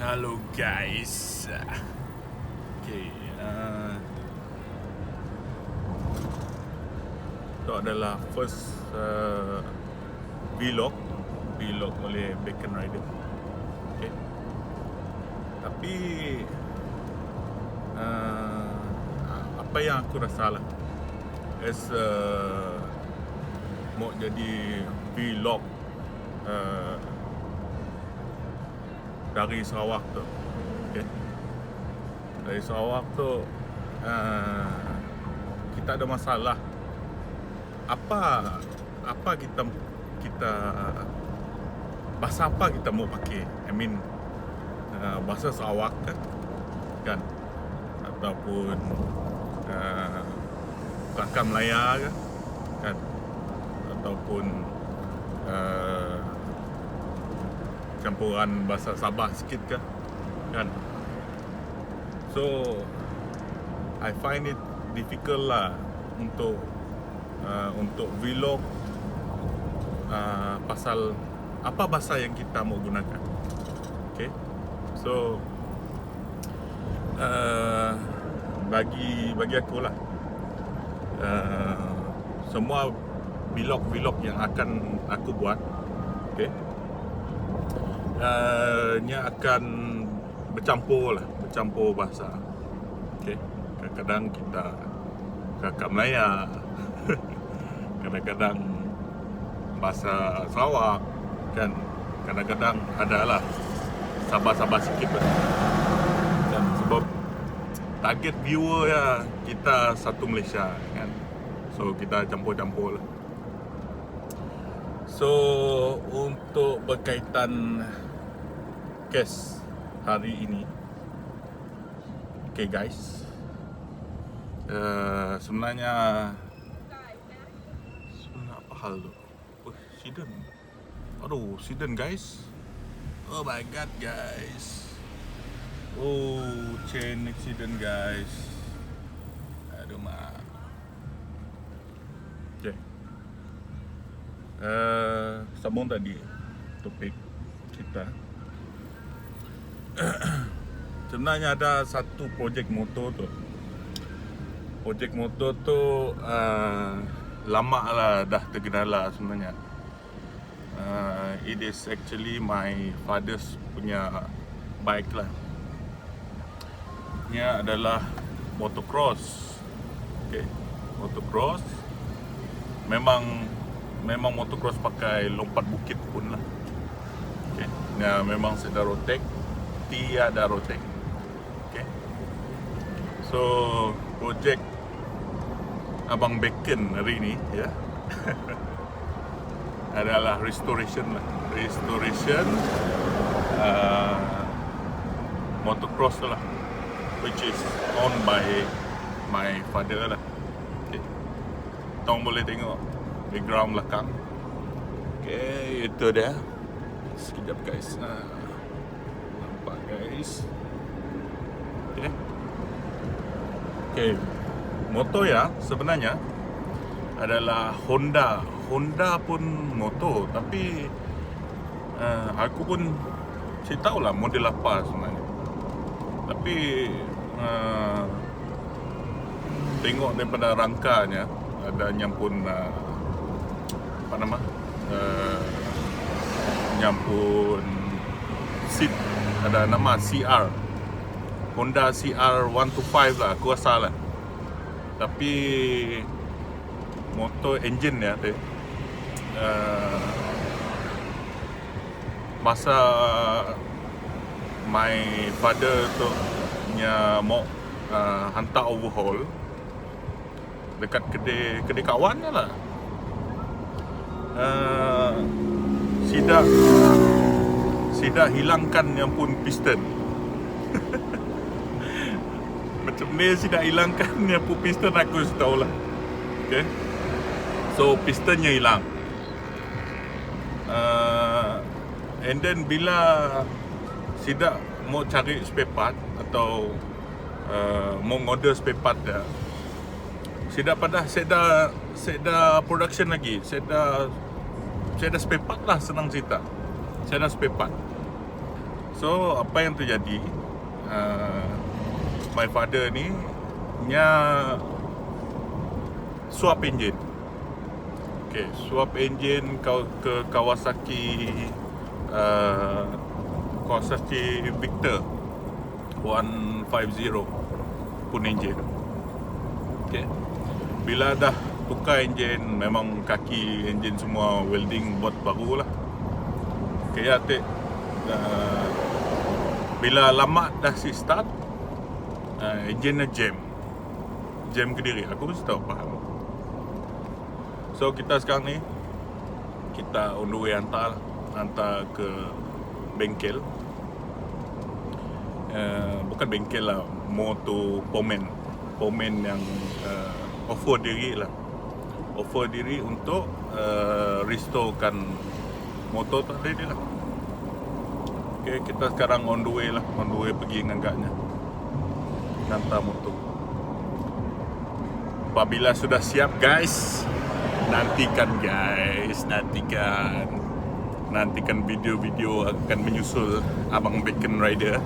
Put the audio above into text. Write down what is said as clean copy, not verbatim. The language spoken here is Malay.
Halo guys. Okay, itu adalah first vlog oleh Bacon Rider. Okay. Tapi apa yang aku rasa lah, as mau jadi vlog dari Sarawak tu, okay. Dari Sarawak tu kita ada masalah. Apa kita bahasa apa kita mau pakai? I mean bahasa Sarawak kan, ataupun Kelakar Melaya kan, ataupun campuran bahasa Sabah sikit kan. So I find it difficult lah untuk vlog pasal apa bahasa yang kita mau gunakan. Okay. So bagi aku lah, semua vlog yang akan aku buat, okay, nya akan bercampur bahasa. Okay. Kadang-kadang kita Kelakar Melaya, kadang-kadang bahasa Sarawak kan, kadang-kadang adalah Sabah sikit lah. Dan sebab target viewer ya kita satu Malaysia kan, so kita campur-campur lah. So untuk berkaitan kes hari ini, okay guys, sebenarnya apa hal tu? Siden guys. Oh my god guys. Chain accident guys. Aduh mak. Okay. Sambung tadi topik kita. Sebenarnya ada satu projek motor tu. Projek motor tu lama lah dah tergendala sebenarnya. It is actually my father's punya bike lah. Ia adalah motocross. Okay, motocross. Memang motocross pakai lompat bukit pun lah. Okay, ya memang sedar rotek, tiada rotek. Okay. So projek Abang Bacon hari ni ya adalah restoration motocross lah, which is owned by my father lah. Okay. Tong boleh tengok background belakang. Okay, itu dia. Sekejap guys. Nampak guys. Okay. Motor ya sebenarnya adalah Honda pun motor, tapi aku pun saya tahulah model apa sebenarnya. Tapi tengok daripada rangkanya ada nyampun apa nama, nyampun seat, ada nama CR, Honda CR 125 lah aku rasa lah. Tapi motor engine ya tu, masa my father tu nya mau hantar overhaul dekat kedai kawan lah, sida hilangkan yang pun piston. Macam ni sida hilangkan yang pun piston, aku tahu lah. Okay. So pistonnya hilang. And then bila sida mau cari spare part atau mau order spare part dia, sida pada seda production lagi, seda spare part lah, senang cerita. Saya dah spare part. So apa yang terjadi, my father ni nya swap engine. Okay, swap engine ke Kawasaki Victor 150 pun engine. Okay, bila dah tukar engine, memang kaki engine semua welding buat baru lah. Okay, bila lama dah si start, engine jam ke diri. Aku mesti tahu faham. So kita sekarang ni, kita on the way hantar ke bengkel. Bukan bengkel lah, motor pomen yang offer diri lah. Offer diri untuk restorekan motor tadi lah. Okay, kita sekarang on the way pergi ngangkatnya, hantar motor. Apabila sudah siap guys, nantikan video-video akan menyusul Abang Bacon Rider.